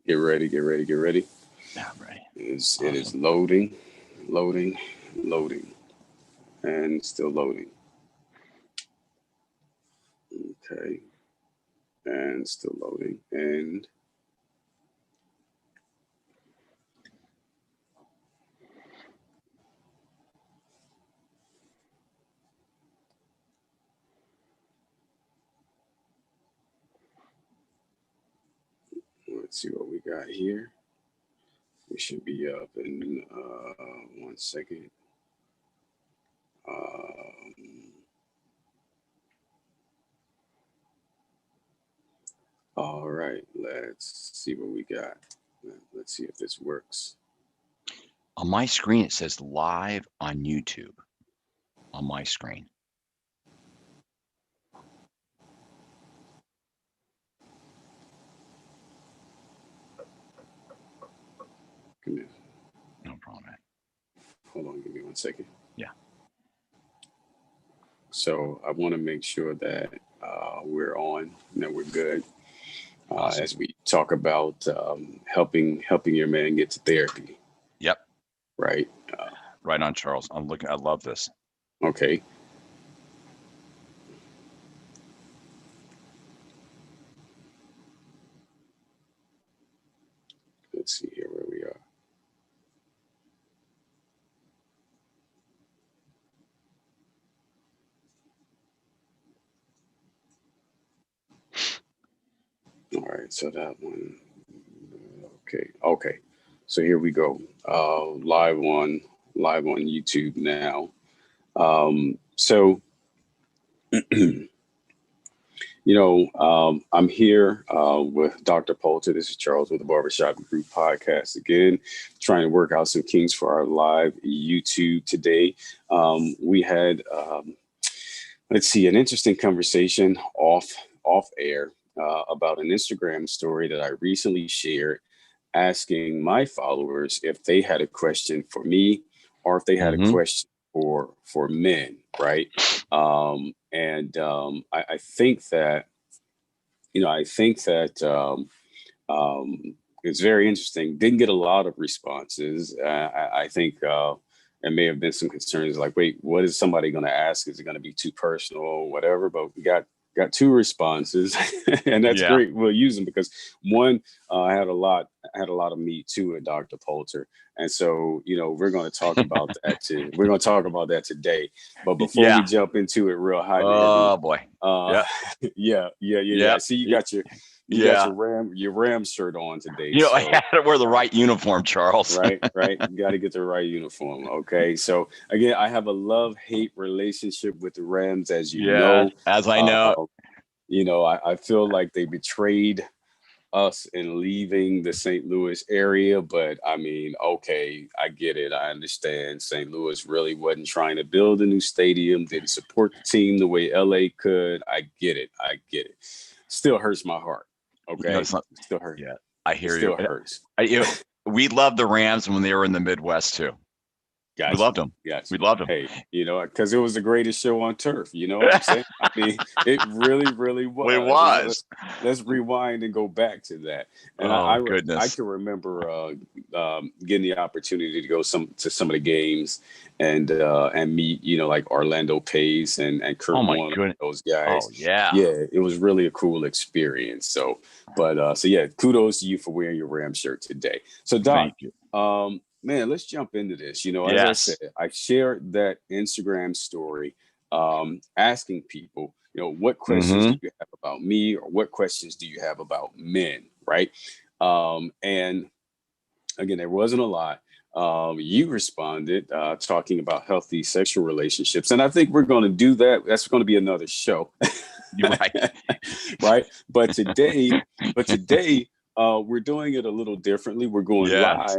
Get ready, get ready, get ready. Yeah, right. It is Awesome. loading, loading, loading, and still loading. Okay, and still loading. And let's see what we got here. We should be up in 1 second. Um, all right, let's see what we got. Let's see if this works. On my screen, it says live on YouTube. On my screen. Give me, No problem, man. hold on, give me 1 second. Yeah. So I want to make sure that we're on and that we're good Awesome. as we talk about helping your man get to therapy, Yep. right? Right on, Charles. I'm looking. I love this. Okay. Let's see here where we are. All right, so that one. Okay, okay. So here we go. Live on YouTube now. So I'm here with Dr. Poulter. This is Charles with the Barbershop Group Podcast again, trying to work out some kinks for our live YouTube today. We had, let's see, an interesting conversation off air about an Instagram story that I recently shared, asking my followers if they had a question for me or if they had a Mm-hmm. question for men, right? I think that it's very interesting. Didn't get a lot of responses. I think there may have been some concerns like, wait, what is somebody going to ask? Is it going to be too personal or whatever? But we got two responses, and that's Yeah. great. We'll use them because one had a lot of meat to it, Dr. Polter, and so we're going to talk about that too. We're going to talk about that today. But before we Yeah. jump into it real hot and heavy, Oh boy. uh, Yep. yeah. I Yep. see you got Yeah. your Ram shirt on today, I so had to wear the right uniform, Charles. right. You got to get the right uniform. Okay, so again, I have a love-hate relationship with the Rams, as you Yeah. know. As I know. Uh, I feel like they betrayed us in leaving the St. Louis area, but I mean, okay, I get it. I understand. St. Louis really wasn't trying to build a new stadium, didn't support the team the way LA could. I get it. I get it. Still hurts my heart. Okay, It's not. still hurt. Yeah. I It hear you. still hurts. I, you we loved the Rams when they were in the Midwest too. We Got you. loved them. Got We you. loved them. Hey, because it was the greatest show on turf. You know what I'm saying? I mean, it really, really We was. was. Let's rewind and go back to that. And Oh I goodness. can remember getting the opportunity to go some of the games and meet like Orlando Pace and Kurt Oh my Warner, goodness. those guys. Oh yeah. Yeah, it was really a cool experience. So yeah, kudos to you for wearing your Ram shirt today. So Doc, Thank you. man, let's jump into this. As I said, Yes. I shared that Instagram story asking people, what questions Mm-hmm. do you have about me or what questions do you have about men, right? And again, there wasn't a lot. You responded talking about healthy sexual relationships, and I think we're going to do that. That's going to be another show, You're right. right? But today, we're doing it a little differently. We're going Yes.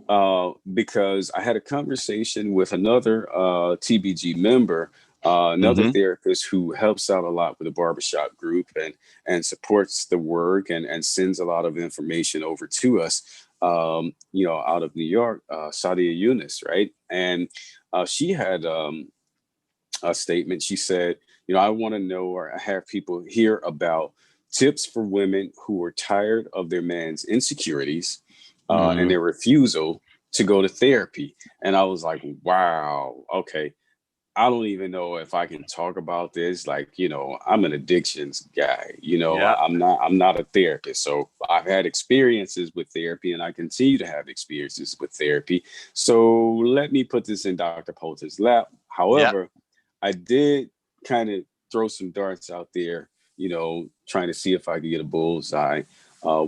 live because I had a conversation with another TBG member, another Mm-hmm. therapist who helps out a lot with the barbershop group and supports the work and sends a lot of information over to us. Out of New York, Sadia Yunus, right? And she had a statement. She said, I want to know or have people hear about tips for women who are tired of their man's insecurities and Mm, their refusal to go to therapy. And I was like, wow, okay. I don't even know if I can talk about this. Like, I'm an addictions guy. yeah. I'm not a therapist. So I've had experiences with therapy and I continue to have experiences with therapy. So let me put this in Dr. Poulter's lap. Yep. However, I did kind of throw some darts out there, trying to see if I could get a bullseye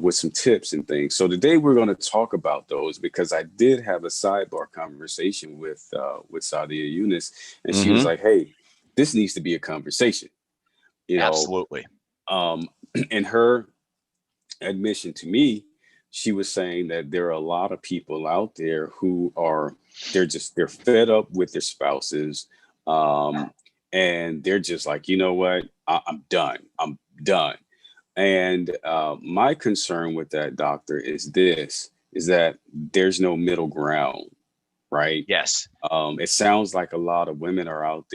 with some tips and things. So today we're going to talk about those because I did have a sidebar conversation with Sadia Yunus, and she was Hmm. like, "Hey, this needs to be a conversation." You know, Absolutely. um, in her admission to me, she was saying that there are a lot of people out there who are they're fed up with their spouses, um, and they're just like, you know what, I'm done. I'm done. And my concern with that, doctor, is this: is that there's no middle ground, right? Yes. It sounds like a lot of women are out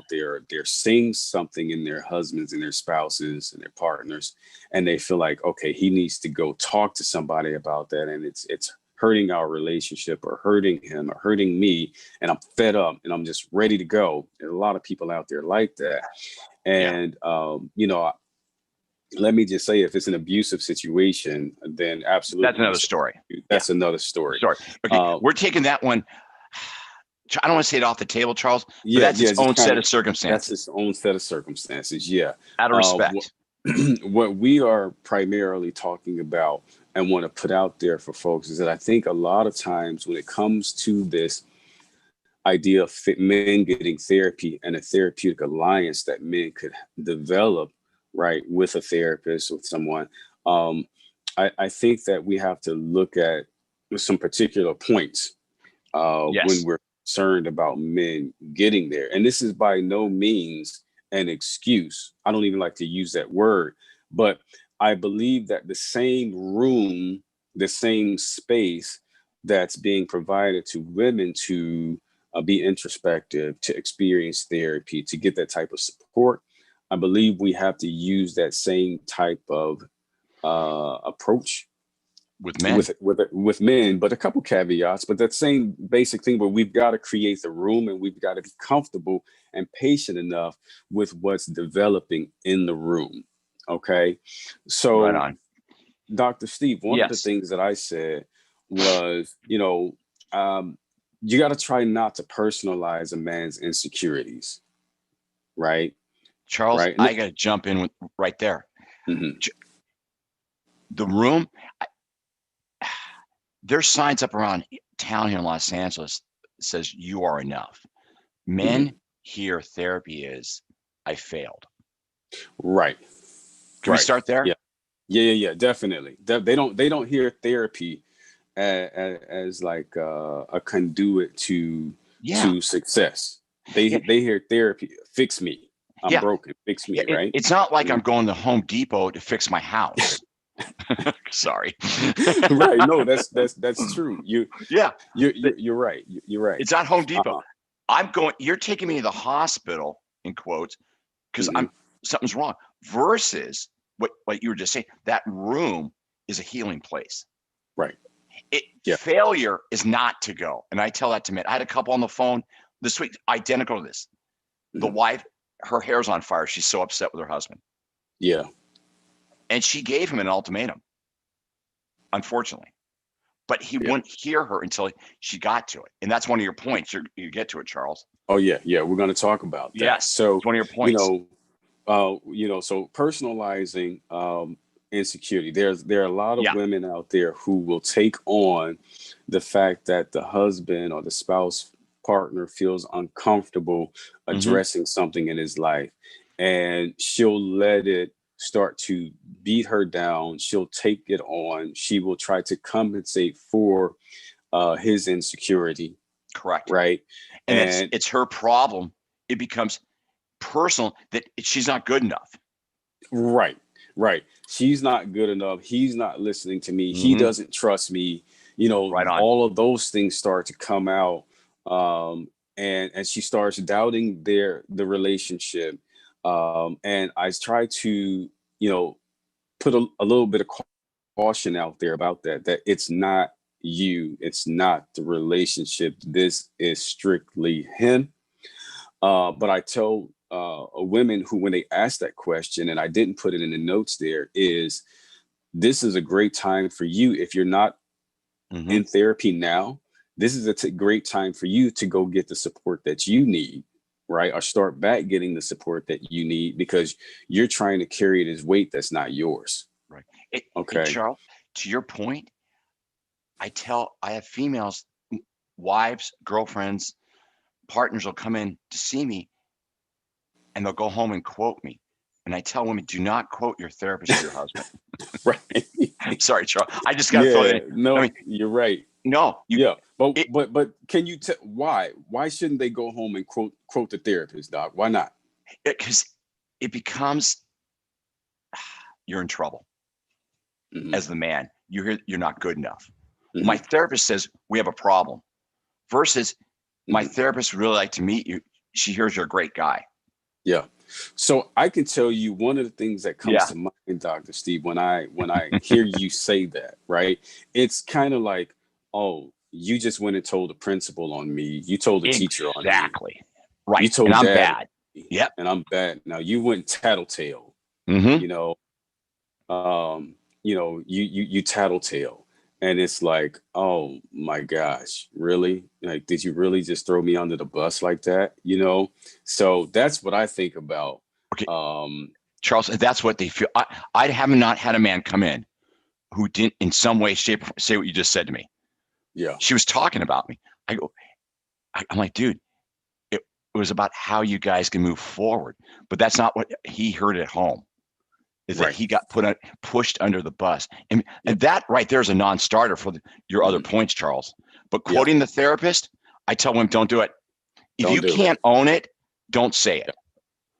there. They're seeing something in their husbands and their spouses and their partners, and they feel like, okay, he needs to go talk to somebody about that, and it's hurting our relationship or hurting him or hurting me, and I'm fed up and I'm just ready to go. And a lot of people out there like that, Yeah. and let me just say, if it's an abusive situation, then That's absolutely, another story. Yeah. that's another story. Sorry. Okay. Uh, We're taking that one. I don't want to say it off the table, Charles, but Yeah, that's yeah, its just own kind set of of that's circumstances. its own set of circumstances. Yeah. Out of What, respect. what we are primarily talking about and want to put out there for folks is that I think a lot of times when it comes to this idea of men getting therapy and a therapeutic alliance that men could develop, right, with a therapist, with someone, um, I think that we have to look at some particular points when Yes. we're concerned about men getting there. And this is by no means an excuse. I don't even like to use that word, but I believe that the same room, the same space that's being provided to women to be introspective, to experience therapy, to get that type of support, I believe we have to use that same type of approach With men. with men, but a couple caveats. But that same basic thing where we've got to create the room and we've got to be comfortable and patient enough with what's developing in the room. Okay, Right so on. Dr. Steve, one of the Yes. things that I said was, um, you got to try not to personalize a man's insecurities, right? Charles, Right. I got to jump in with right there. Mhm. The room, there's signs up around town here in Los Angeles that says you are enough. Men Mhm. here, therapy is I failed. Right. Can we Right. start there? Yeah. Yeah. Yeah. Yeah. Definitely. They don't hear therapy as like a conduit Yeah. to success. Yeah. They hear therapy. Fix me. I'm Yeah. broken. Fix Yeah. me. Right. It's not like I'm Mhm. going to Home Depot to fix my house. Sorry. Right. No, that's true. Yeah. You're right. You're right. It's not Home Depot. Uh-uh. You're taking me to the hospital, in quotes, because Hmm. something's wrong. Versus what you were just saying, that room is a healing place. Right. Yeah. Failure is not to go. And I tell that to men. I had a couple on the phone this week, identical to this. The Hmm. wife, her hair's on fire. She's so upset with her husband. Yeah. And she gave him an ultimatum, unfortunately. But he Yeah. wouldn't hear her until she got to it. And that's one of your points. You get to it, Charles. Oh yeah. Yeah. We're going to talk about that. Yes, So it's one of your you points. know, so personalizing insecurity. There are a lot of Yeah. women out there who will take on the fact that the husband or the spouse partner feels uncomfortable Hmm. addressing something in his life, and she'll let it start to beat her down. She'll take it on. She will try to compensate for his insecurity, Correct. right? And that's And it's her problem. It becomes personal that she's not good enough. right, right. She's not good enough. He's not listening to me. He Hmm. doesn't trust me. Right on. All of those things start to come out, and she starts doubting the relationship. And I try to, you know, put a little bit of caution out there about that it's not you, it's not the relationship. This is strictly him. But I tell women who, when they ask that question, and I didn't put it in the notes there, is this is a great time for you. If you're not in therapy now, this is a great time for you to go get the support that you need, right? Or start back getting the support that you need, because you're trying to carry this weight that's not yours. Right. Okay. Charles, to your point, I have females, wives, girlfriends, partners will come in to see me and they'll go home and quote me. And I tell women, do not quote your therapist to your husband. Right. Sorry, Charles. I just got to throw that in. No, I mean, you're right. No. But can you tell why? Why shouldn't they go home and quote the therapist, Doc? Why not? Because it becomes, you're in trouble as the man. You're not good enough. My therapist says we have a problem, versus my therapist would really like to meet you. She hears you're a great guy. Yeah. So I can tell you one of the things that comes to mind, Dr. Steve, when I hear you say that, right? It's kind of like, oh, you just went and told the principal on me. You told the teacher on me. Exactly. Right. You told and I'm dad bad. Yep. And I'm bad. Now you went tattletale. Mm-hmm. You tattletale. And it's like, oh my gosh, really? Like, did you really just throw me under the bus like that? So that's what I think about. Okay. Charles, that's what they feel. I have not had a man come in who didn't in some way, shape, say what you just said to me. Yeah. She was talking about me. I'm like, dude, it was about how you guys can move forward. But that's not what he heard at home. Is that he got pushed under the bus. And that right there is a non-starter for your other points, Charles. But quoting the therapist, I tell women, don't do it. If you can't own it, don't say it.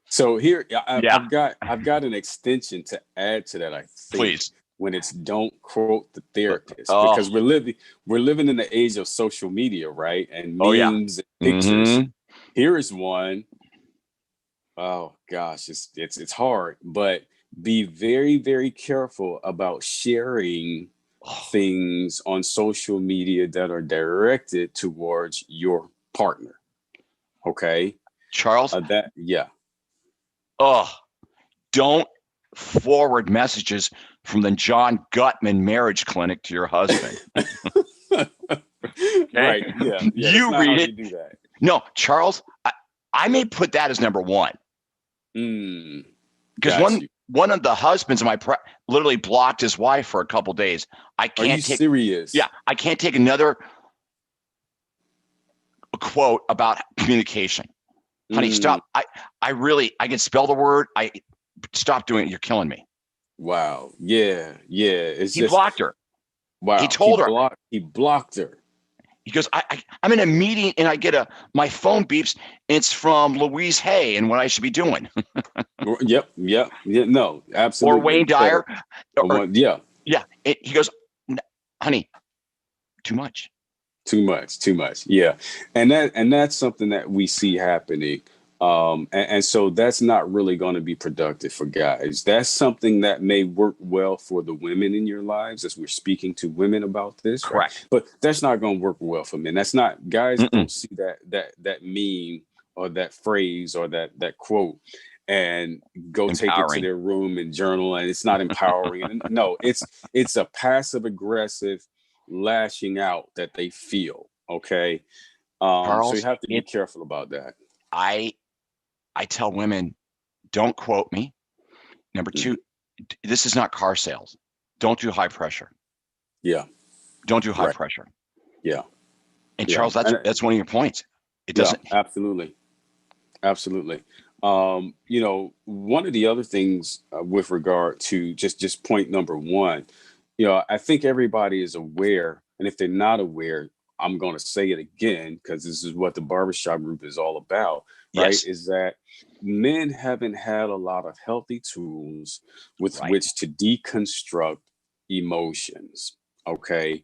So here, I've got an extension to add to that, I think. Please. When it's don't quote the therapist, because we're living in the age of social media, right? And memes and pictures. Here is one. Oh gosh, it's hard, but be very, very careful about sharing things on social media that are directed towards your partner. Okay, Charles. Don't forward messages from the John Gutman marriage clinic to your husband. Right. Yeah. You read it. You do that. No, Charles, I may put that as number one. Because one of the husbands of my literally blocked his wife for a couple days. I can't. Are you serious? Yeah, I can't take another quote about communication. Honey, stop. I can spell the word. Stop doing it. You're killing me. Wow. Yeah. He blocked her. Wow. He told her. He blocked her. He goes, I'm in a meeting and I get my phone beeps. It's from Louise Hay and what I should be doing. Yep. No, absolutely. Or Wayne Dyer. Yeah. He goes, honey, too much. Yeah. And that's something that we see happening. And so that's not really going to be productive for guys. That's something that may work well for the women in your lives, as we're speaking to women about this. Correct. Right? But that's not going to work well for men. That's not, guys don't see that meme or that phrase or that quote and go take it to their room and journal, and it's not empowering. No, it's a passive aggressive lashing out that they feel. Okay. Charles, so you have to be careful about that. I tell women, don't quote me. Number two, this is not car sales. Don't do high pressure. Yeah. Don't do high pressure. Yeah. And Charles, that's one of your points. It doesn't. Yeah, absolutely. One of the other things with regard to just point number one, I think everybody is aware. And if they're not aware, I'm going to say it again, because this is what the barbershop group is all about, right? Yes. Is that men haven't had a lot of healthy tools with which to deconstruct emotions. Okay.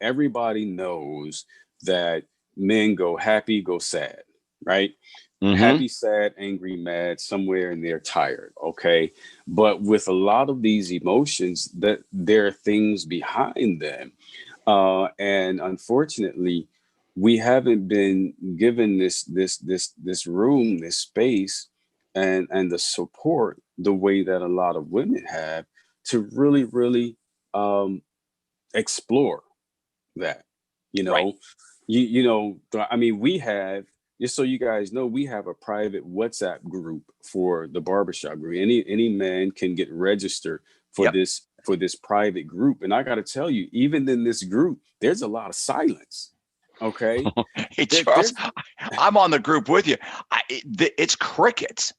Everybody knows that men go happy, go sad, right? Mm-hmm. happy, sad, angry, mad, somewhere in there, tired. Okay. But with a lot of these emotions, that there are things behind them. And unfortunately, we haven't been given this room, this space, and the support the way that a lot of women have to really um, explore that. You Right. know, I mean, we have, just so you guys know, we have a private WhatsApp group for the barbershop group. Any man can get registered for Yep. this private group. And I got to tell you, even in this group, there's a lot of silence. Okay, Hey, Charles, there's I'm on the group with you. It's crickets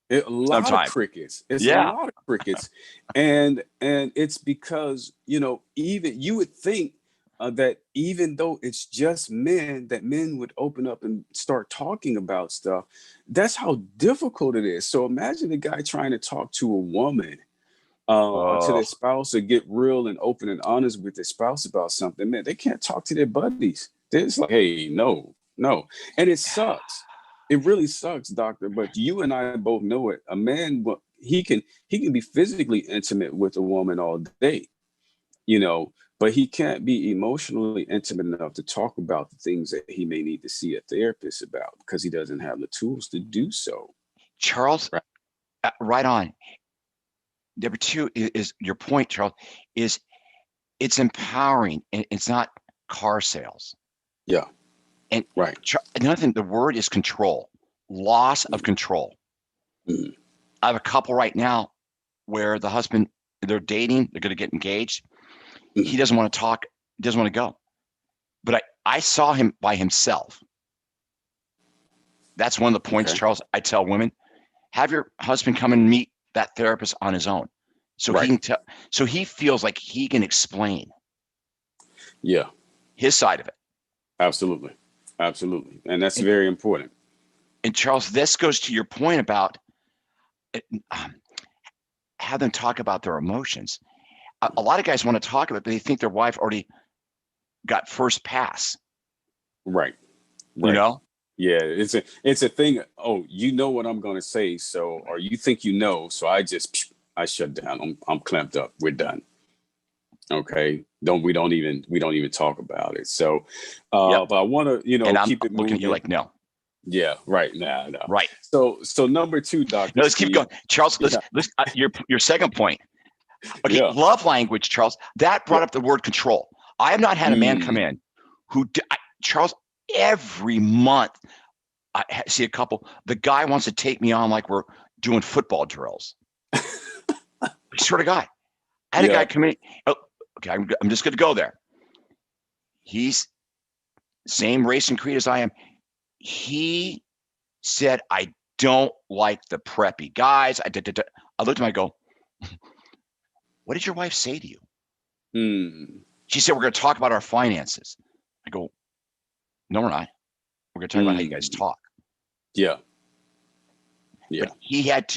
a lot of sometimes. crickets. It's a Yeah. lot of crickets, and it's because even you would think that even though it's just men, that men would open up and start talking about stuff. That's how difficult it is. So imagine a guy trying to talk to a woman, or to Oh, their spouse, or get real and open and honest with their spouse about something. Man, they can't talk to their buddies. They're just like, hey, no, no, and it sucks. It really sucks, doctor. But you and I both know it. A man, he can be physically intimate with a woman all day, but he can't be emotionally intimate enough to talk about the things that he may need to see a therapist about because he doesn't have the tools to do so. Charles, Right. right on. Number two is your point, Charles, is it's empowering and it's not car sales. Yeah. And Right. another thing, the word is control, loss of control. Mhm. I have a couple right now where the husband, they're dating, they're going to get engaged. He Mhm. doesn't want to talk, doesn't want to go. But I saw him by himself. That's one of the points, Okay. Charles, I tell women, have your husband come and meet that therapist on his own. So he Right. can tell, so he feels like he can explain Yeah. his side of it. Absolutely. Absolutely. And that's And, very important. and Charles, this goes to your point about um, have them talk about their emotions. A lot of guys want to talk about it, but they think their wife already got first pass, Right. you Right. know? Yeah. It's a thing. Oh, you know what I'm gonna say. So, or you think you know, so I shut down. I'm clamped up. We're done. Okay. We don't even talk about it. So Yep. but I wanna, And I'm keep it looking at you moving. like, no, Yeah, right. Nah, no. right. So number two, Dr. No, let's keep Steve. going. Charles, Yeah, let's your second point. Okay, yeah, love language, Charles. That yeah. brought up the word control. I have not had a man come Mm. in Charles, every month I see a couple. The guy wants to take me on like we're doing football drills. I swear to God, I had a Yeah. guy come in. Oh, okay, I'm just going to go there. He's same race and creed as I am. He said, "I don't like the preppy guys." I looked at him. I go, "What did your wife say to you?" Mm. She said, "We're going to talk about our finances." I go, "No, we're not. We're going to talk about how you guys Mm. talk." Yeah. Yeah. But he had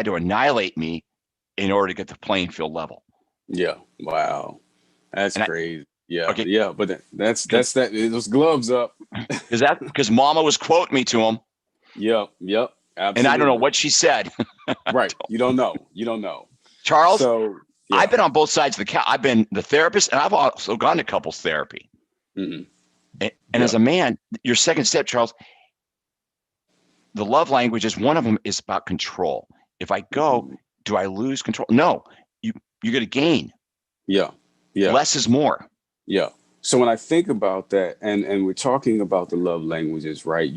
to annihilate me in order to get the playing field level. Yeah. Wow. That's And crazy. Yeah. okay, Yeah. But that's that. Those gloves up. because Mama was quoting me to him, Yep. Yep. and I don't know Absolutely. what she said. Right. You don't know. You don't know. Charles, So I've yeah. been on both sides of the couch. I've been the therapist, and I've also gone to couples therapy. Hmm. And Yeah. as a man, your second step, Charles, the love languages, one of them is about control. If I go, Mhm. do I lose control? No, you're going to gain. Yeah. Yeah. Less is more. Yeah. So when I think about that, and we're talking about the love languages, right?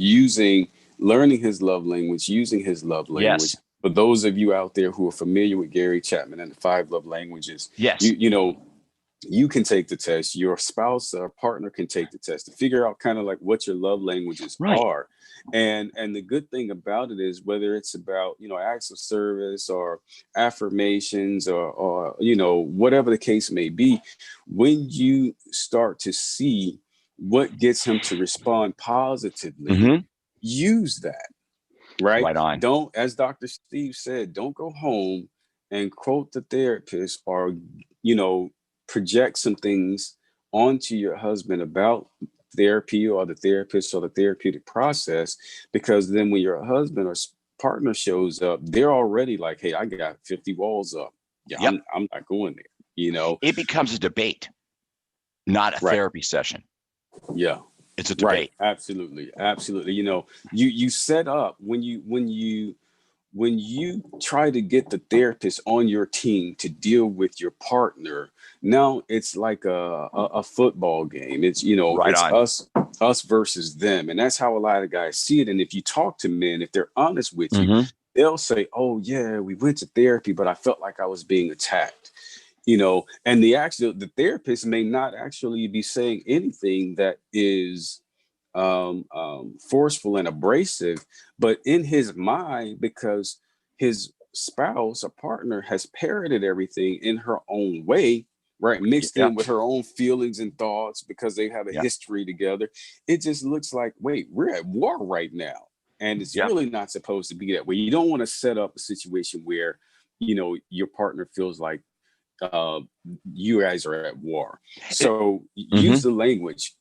Learning his love language, using his love Yes, language. For those of you out there who are familiar with Gary Chapman and the five love languages, yes, you can take the test. Your spouse or partner can take the test to figure out kind of like what your love languages right. are. And the good thing about it is whether it's about, acts of service or affirmations or whatever the case may be, when you start to see what gets him to respond positively, Hmm. use that, right? Right on. Don't, as Dr. Steve said, don't go home and quote the therapist or, you know, project some things onto your husband about therapy or the therapist or the therapeutic process, because then when your husband or partner shows up, they're already like, hey, I got 50 walls up. Yeah, Yep. I'm not going there, you know? It becomes a debate, not a Right. therapy session. Yeah. It's a Right. debate. Absolutely. Absolutely. You know, you set up when you try to get the therapist on your team to deal with your partner. Now it's like a football game. It's, you know, Right it's on. us versus them. And that's how a lot of guys see it. And if you talk to men, if they're honest with you, Mm-hmm. they'll say, oh yeah, we went to therapy, but I felt like I was being attacked. You know, and the therapist may not actually be saying anything that is forceful and abrasive, but in his mind, because his spouse or partner has parroted everything in her own way, right, mixed Yeah. in with her own feelings and thoughts because they have a Yeah. history together, it just looks like, wait, we're at war right now. And it's Yeah. really not supposed to be that way. You don't want to set up a situation where, you know, your partner feels like uh, you guys are at war. So use Mm-hmm. the language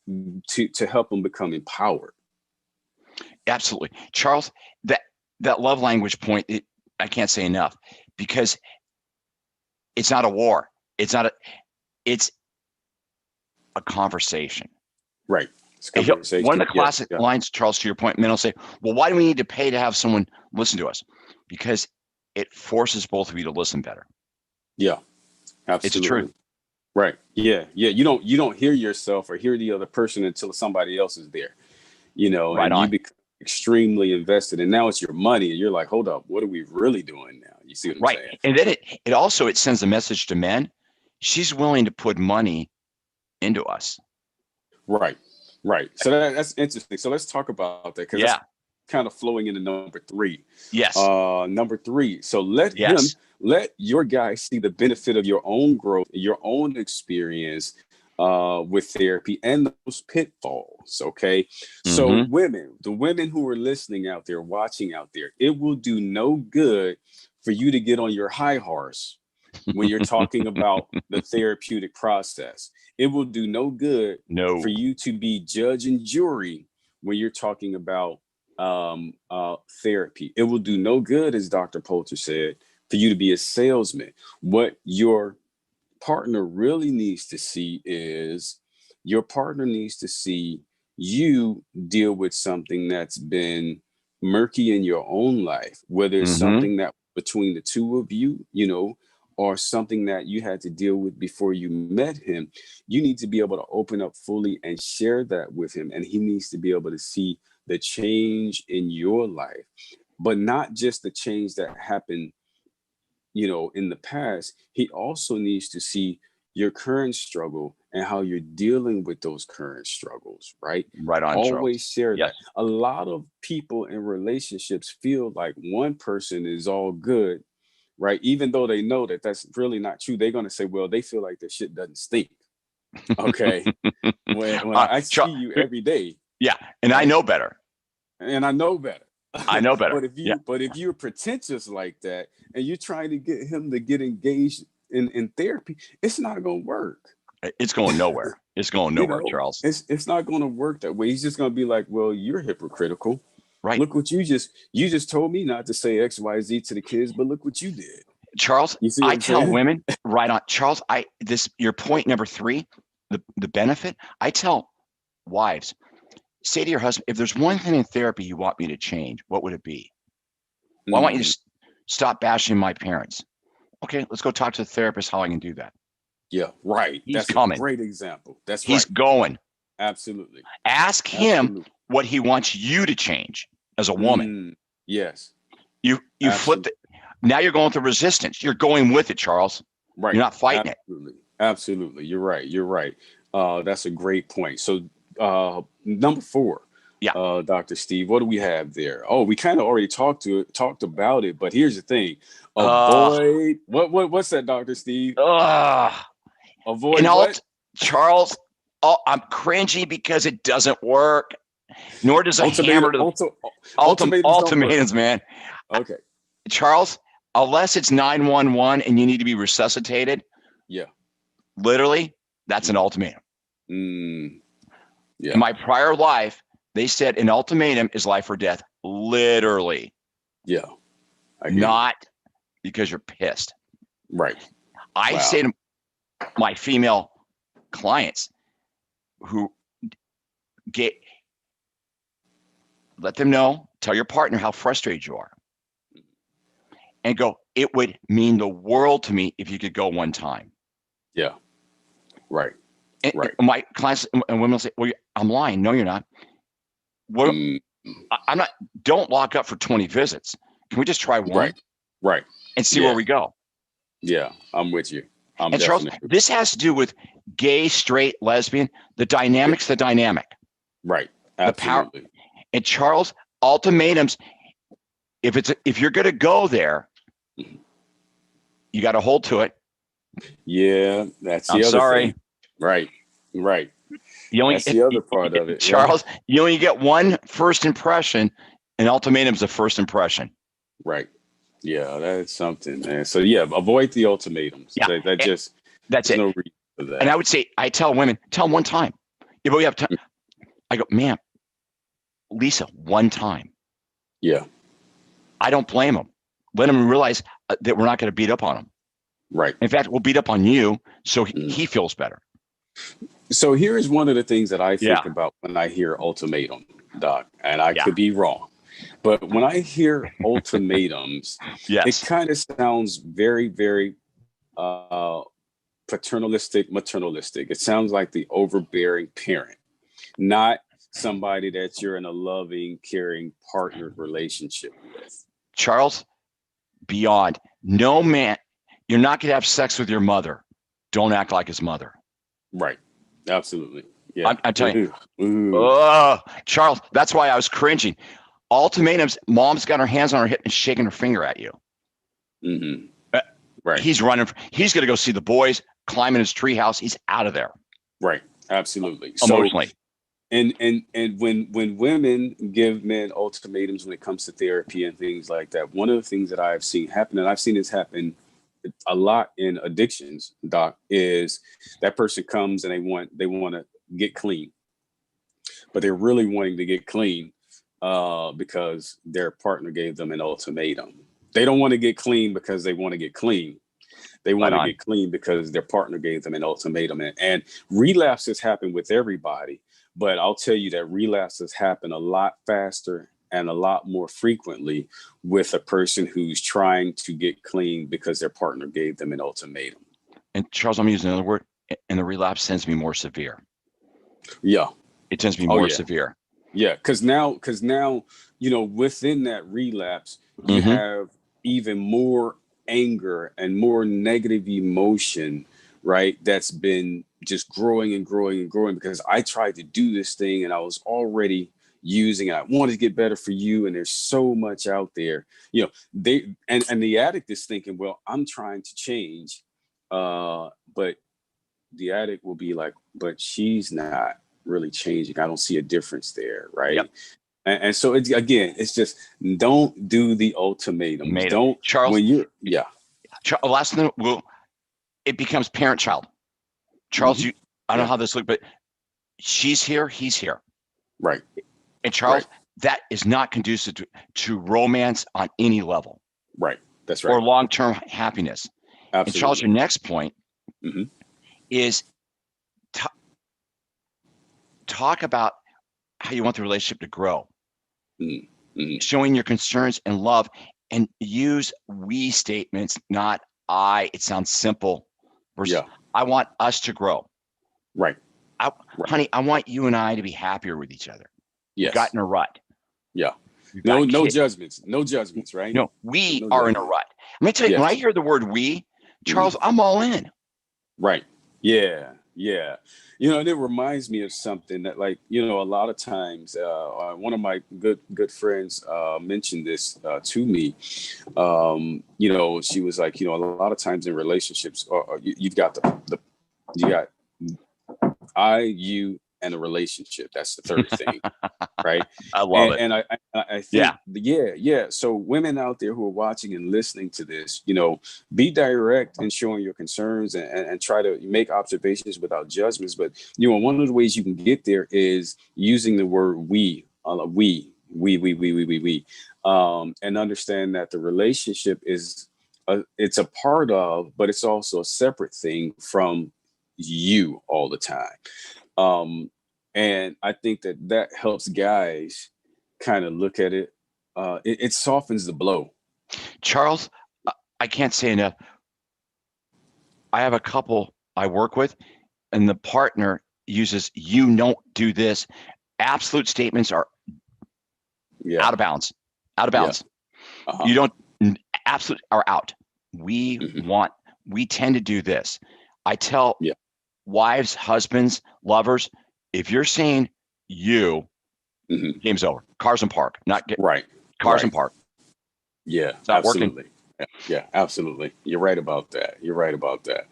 to help them become empowered. Absolutely. Charles, that love language point, I can't say enough, because it's not a war. It's a conversation. Right. It's conversation. One of the Yeah. classic Yeah. lines, Charles, to your point, men will say, well, why do we need to pay to have someone listen to us? Because it forces both of you to listen better. Yeah. It's the truth. Absolutely. Right. Yeah. Yeah. You don't hear yourself or hear the other person until somebody else is there, you know, Right and you on. become extremely invested. And now it's your money. And you're like, hold up, what are we really doing now? You see what I'm Right. saying? And then it also sends a message to men. She's willing to put money into us. Right. Right. So that's interesting. So let's talk about that, because that's Yeah. kind of flowing into number three. Yes. Number three. So Yes. let your guy see the benefit of your own growth, your own experience with therapy and those pitfalls. Okay. So Mm-hmm. the women who are listening out there, watching out there, it will do no good for you to get on your high horse when you're talking about the therapeutic process. It will do no good for No. you to be judge and jury when you're talking about therapy. It will do no good, as Dr. Poulter said, for you to be a salesman. What your partner really needs to see is your partner needs to see you deal with something that's been murky in your own life, whether it's Mm-hmm. something that between the two of you, you know, or something that you had to deal with before you met him. You need to be able to open up fully and share that with him. And he needs to be able to see the change in your life, but not just the change that happened, you know, in the past. He also needs to see your current struggle and how you're dealing with those current struggles, right? Right on, Charles. Always share Yes. that. A lot of people in relationships feel like one person is all good, right? Even though they know that that's really not true. They're going to say, well, they feel like their shit doesn't stink. Okay. When I see you every day, Yeah. And I right? know better. And I know better. I know better. but if Yeah. you're pretentious like that and you're trying to get him to get engaged in therapy, it's not gonna work. It's going nowhere. It's going You nowhere, know, Charles. it's not gonna work that way. He's just gonna be like, well, you're hypocritical. Right. Look what you just told me not to say XYZ to the kids, but look what you did. Charles, You see what I I'm tell saying? women, right on. Charles, your point number three, the benefit, I tell wives, say to your husband, if there's one thing in therapy you want me to change, what would it be? Well, I want you to stop bashing my parents. Okay, let's go talk to the therapist how I can do that. Yeah, right. He's That's a coming. great example. That's He's right. going. Absolutely. Ask him Absolutely. what he wants you to change as a woman. Yes. You flip Absolutely. it. Now you're going through resistance. You're going with it, Charles. Right. You're not fighting it. Absolutely. Absolutely. You're right. You're right. That's a great point. So number four, Yeah. Dr. Steve, what do we have there? Oh, we kind of already talked about it, but here's the thing. Avoid what's that, Dr. Steve? Avoid And what? Charles, I'm cringy because it doesn't work. Nor does a hammer to Ultimatums don't work. ultimatums, man. Okay. Charles, unless it's 911 and you need to be resuscitated, Yeah. literally, that's an ultimatum. Yeah. In my prior life, they said an ultimatum is life or death, literally. Yeah. Not because you're pissed. Right. I say to my female clients who let them know, tell your partner how frustrated you are, and go, it would mean the world to me if you could go one time. Yeah. Right. And right. My clients and women will say, well, I'm lying. No, you're not. What? I'm not. Don't lock up for 20 visits. Can we just try one? Right. And see where we go. Yeah, I'm with you. And Charles, this has to do with gay, straight, lesbian. The dynamic's the dynamic. Right. Absolutely. The power. And Charles, ultimatums, if you're going to go there, you got to hold to it. Yeah, that's the other thing. Right. That's the other part of it, Charles. Right? You only get one first impression, and ultimatum's the first impression. Right. Yeah, that's something, man. So yeah, avoid the ultimatums. Yeah, that's it. No reason for that. And I would say, I tell women, tell them one time. If we have time, I go, ma'am, Lisa, one time. Yeah. I don't blame them. Let them realize that we're not going to beat up on them. Right. In fact, we'll beat up on you so he feels better. So here is one of the things that I think about when I hear ultimatum, Doc, and I could be wrong. But when I hear ultimatums, it kind of sounds very, very paternalistic, maternalistic. It sounds like the overbearing parent, not somebody that you're in a loving, caring partner relationship with. Charles, beyond. No man, you're not going to have sex with your mother. Don't act like his mother. Right. Absolutely. Yeah. I'm telling you. Charles, that's why I was cringing. Ultimatums, mom's got her hands on her hip and shaking her finger at you. Mm-hmm. Right. He's running. He's going to go see the boys, climbing his treehouse. He's out of there. Right. Absolutely. Emotionally. So, and when women give men ultimatums when it comes to therapy and things like that, one of the things that I've seen happen, and I've seen this happen a lot in addictions, Doc, is that person comes and they want to get clean, but they're really wanting to get clean because their partner gave them an ultimatum. They don't want to get clean because they want to get clean. They want to get clean because their partner gave them an ultimatum. And relapses happen with everybody, but I'll tell you that relapses happen a lot faster and a lot more frequently with a person who's trying to get clean because their partner gave them an ultimatum. And Charles, I'm using another word, and the relapse tends to be more severe. Yeah. It tends to be more severe. Yeah, because now, within that relapse, you have even more anger and more negative emotion, right? That's been just growing and growing and growing because I tried to do this thing and I was already using it. I wanted to get better for you. And there's so much out there, they and the addict is thinking, well, I'm trying to change. But the addict will be like, but she's not really changing. I don't see a difference there. Right. Yep. And so it's just don't do the ultimatums. Don't, Charles. When you, last thing, it becomes parent-child. Charles, I don't know how this looks, but she's here, he's here. Right. And Charles, that is not conducive to romance on any level. Right. That's right. Or long-term happiness. Absolutely. And Charles, your next point is talk about how you want the relationship to grow. Showing your concerns and love, and use we statements, not I. It sounds simple. Versus, I want us to grow. Right. Honey, I want you and I to be happier with each other. Yes. Got in a rut. Yeah. No judgments. No judgments, right? No, we are in a rut. Let me tell you, when I hear the word we, Charles, I'm all in. Right. Yeah. Yeah. And it reminds me of something that, like, a lot of times, one of my good friends mentioned this to me. She was like, a lot of times in relationships, you've got you got I, you, and a relationship. That's the third thing. Right. I love it. And I think, yeah. So women out there who are watching and listening to this, be direct in showing your concerns, and try to make observations without judgments. But, one of the ways you can get there is using the word we, and understand that the relationship is, it's a part of, but it's also a separate thing from you all the time. And I think that helps guys kind of look at it. It softens the blow. Charles, I can't say enough. I have a couple I work with, and the partner uses "you don't do this." Absolute statements are out of bounds. Out of bounds. Yeah. You don't absolute are out. We tend to do this. I tell wives, husbands, lovers, if you're saying you, game's over. Cars and park. Cars and park. Yeah, it's not absolutely. Working. Yeah, absolutely. You're right about that.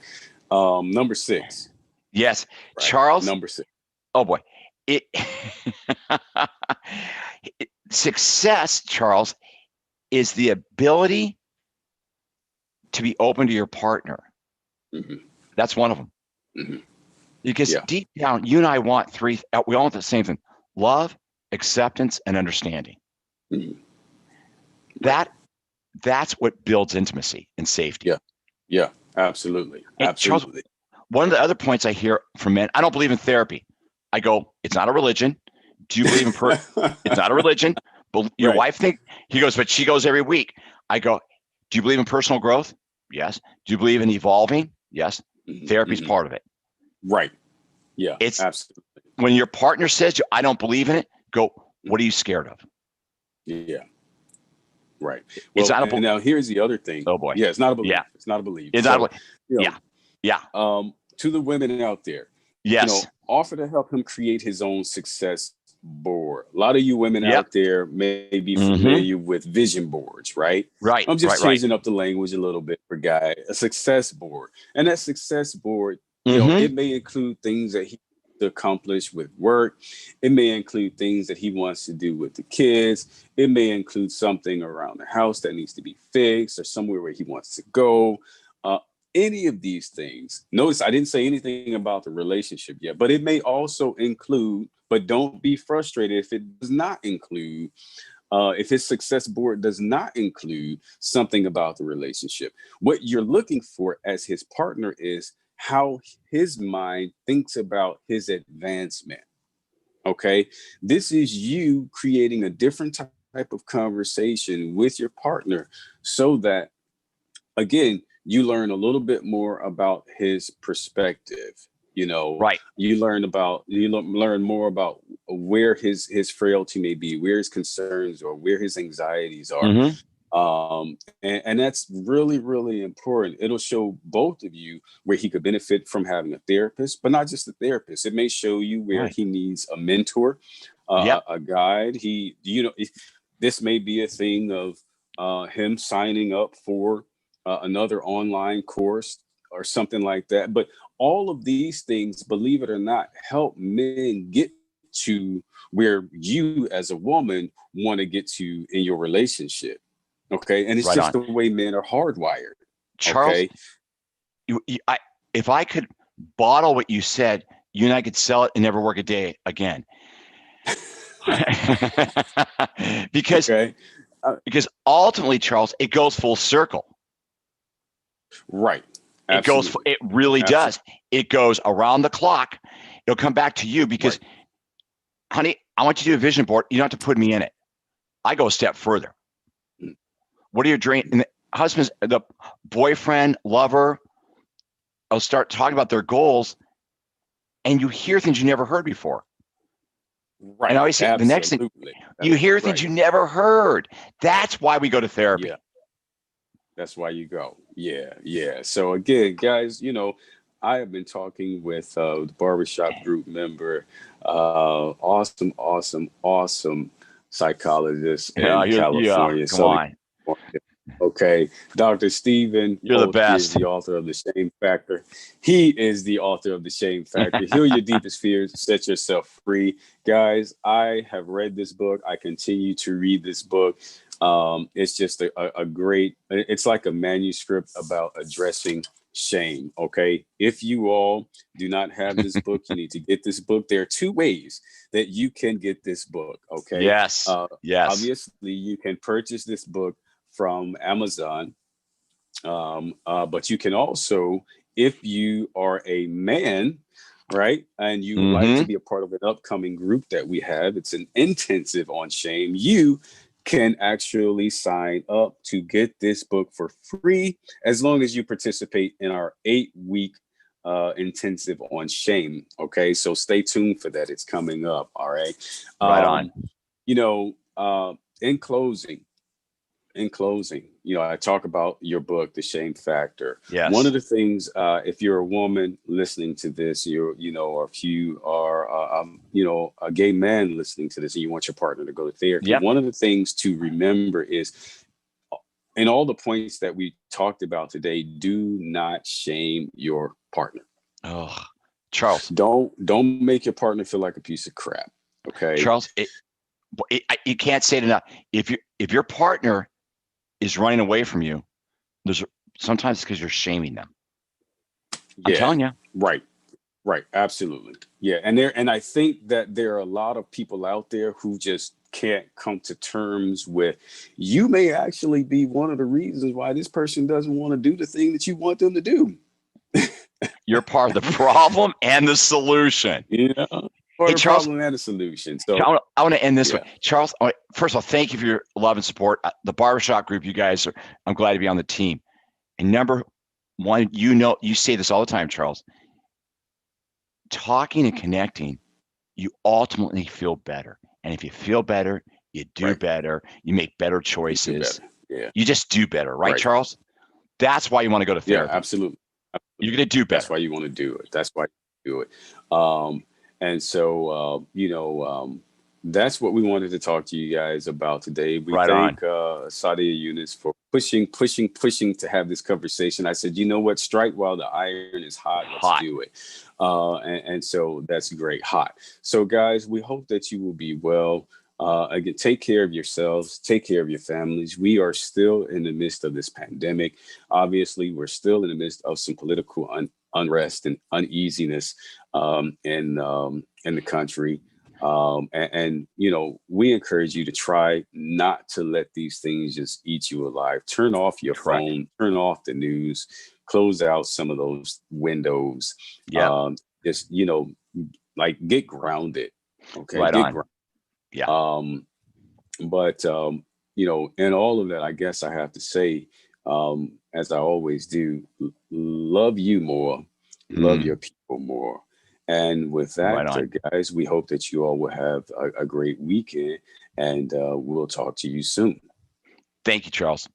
Number 6. Yes. Right. Charles. Number 6. Oh boy. Success, Charles, is the ability to be open to your partner. That's one of them. Because deep down, you and I want we all want the same thing: love, acceptance, and understanding. That's what builds intimacy and safety. Yeah, absolutely. Charles, one of the other points I hear from men: I don't believe in therapy. I go, it's not a religion. Do you believe in it's not a religion. But your wife he goes, but she goes every week. I go, do you believe in personal growth? Yes. Do you believe in evolving? Yes. Therapy's part of it. Right. Yeah, it's absolutely. When your partner says, I don't believe in it, go, what are you scared of? Yeah. Right. Well, and now here's the other thing. Oh boy. Yeah, it's not a belief. Yeah. It's not a belief. It's not a belief. Yeah. To the women out there, offer to help him create his own success board. A lot of you women out there may be familiar with vision boards, right? Right. I'm just changing up the language a little bit for guy. A success board. And that success board, it may include things that he to accomplish with work. It may include things that he wants to do with the kids. It may include something around the house that needs to be fixed, or somewhere where he wants to go. Any of these things. Notice I didn't say anything about the relationship yet, but it may also include, but don't be frustrated if it does not include, if his success board does not include something about the relationship. What you're looking for as his partner is how his mind thinks about his advancement. Okay. This is you creating a different type of conversation with your partner so that, again, you learn a little bit more about his perspective. You learn more about where his frailty may be, where his concerns or where his anxieties are. And that's really, really important. It'll show both of you where he could benefit from having a therapist, but not just a therapist. It may show you where he needs a mentor, a guide. This may be a thing of him signing up for another online course or something like that. But all of these things, believe it or not, help men get to where you as a woman want to get to in your relationship. Okay. And it's just the way men are hardwired. Charles, if I could bottle what you said, you and I could sell it and never work a day again. Because ultimately, Charles, it goes full circle. Right. It really does. It goes around the clock. It'll come back to you because, honey, I want you to do a vision board. You don't have to put me in it. I go a step further. What are your dreams? And the husbands, the boyfriend, lover, I'll start talking about their goals, and you hear things you never heard before. Right. And I always say the next thing, you hear things you never heard. That's why we go to therapy. Yeah. That's why you go. Yeah. So again, guys, I have been talking with the barbershop group member, awesome psychologist in California. Come on. Okay, Dr. Stephan You're the Poulter is best. the author of The Shame Factor. He is the author of The Shame Factor. Heal your deepest fears, set yourself free. Guys, I have read this book. I continue to read this book. It's just a great, it's like a manuscript about addressing shame. Okay, if you all do not have this book, you need to get this book. There are two ways that you can get this book. Okay, Yes. Yes. obviously, you can purchase this book from Amazon. But you can also, if you are a man, right, and you would like to Mm-hmm. be a part of an upcoming group that we have, it's an intensive on shame. You can actually sign up to get this book for free as long as you participate in our 8-week intensive on shame. Okay, so stay tuned for that. It's coming up. All right. Right on. You know, in closing, I talk about your book, The Shame Factor. One Yes. of the things, if you're a woman listening to this, or if you are, a gay man listening to this, and you want your partner to go to therapy, Yep. one of the things to remember is, in all the points that we talked about today, do not shame your partner. Oh, Charles. Don't make your partner feel like a piece of crap. Okay. Charles, you can't say it enough. If your partner is running away from you, there's sometimes it's because you're shaming them. I'm telling you. Right. Right. Absolutely. Yeah. And I think that there are a lot of people out there who just can't come to terms with, you may actually be one of the reasons why this person doesn't want to do the thing that you want them to do. You're part of the problem and the solution. Or Hey, the Charles, problem and the solution. So I want to end this way. Charles, first of all, thank you for your love and support. The barbershop group, you guys I'm glad to be on the team. And number one, you say this all the time, Charles. Talking and connecting, you ultimately feel better. And if you feel better, you do better. You make better choices. Yeah. You just do better, right, Charles? That's why you want to go to therapy. Yeah, absolutely. You're going to do better. That's why you want to do it. That's why you do it. And so, that's what we wanted to talk to you guys about today. We thank Sadia Yunus for pushing to have this conversation. I said, you know what? Strike while the iron is hot. Let's do it. And so that's great. Hot. So, guys, we hope that you will be well. Again, take care of yourselves, take care of your families. We are still in the midst of this pandemic. Obviously, we're still in the midst of some political unrest and uneasiness in the country. And we encourage you to try not to let these things just eat you alive. Turn off your phone, turn off the news, close out some of those windows. Just, like, get grounded. Okay. Right on. Yeah. But in all of that, I guess I have to say, as I always do, love you more, love your people more. And with that, guys, we hope that you all will have a great weekend, and we'll talk to you soon. Thank you, Charles.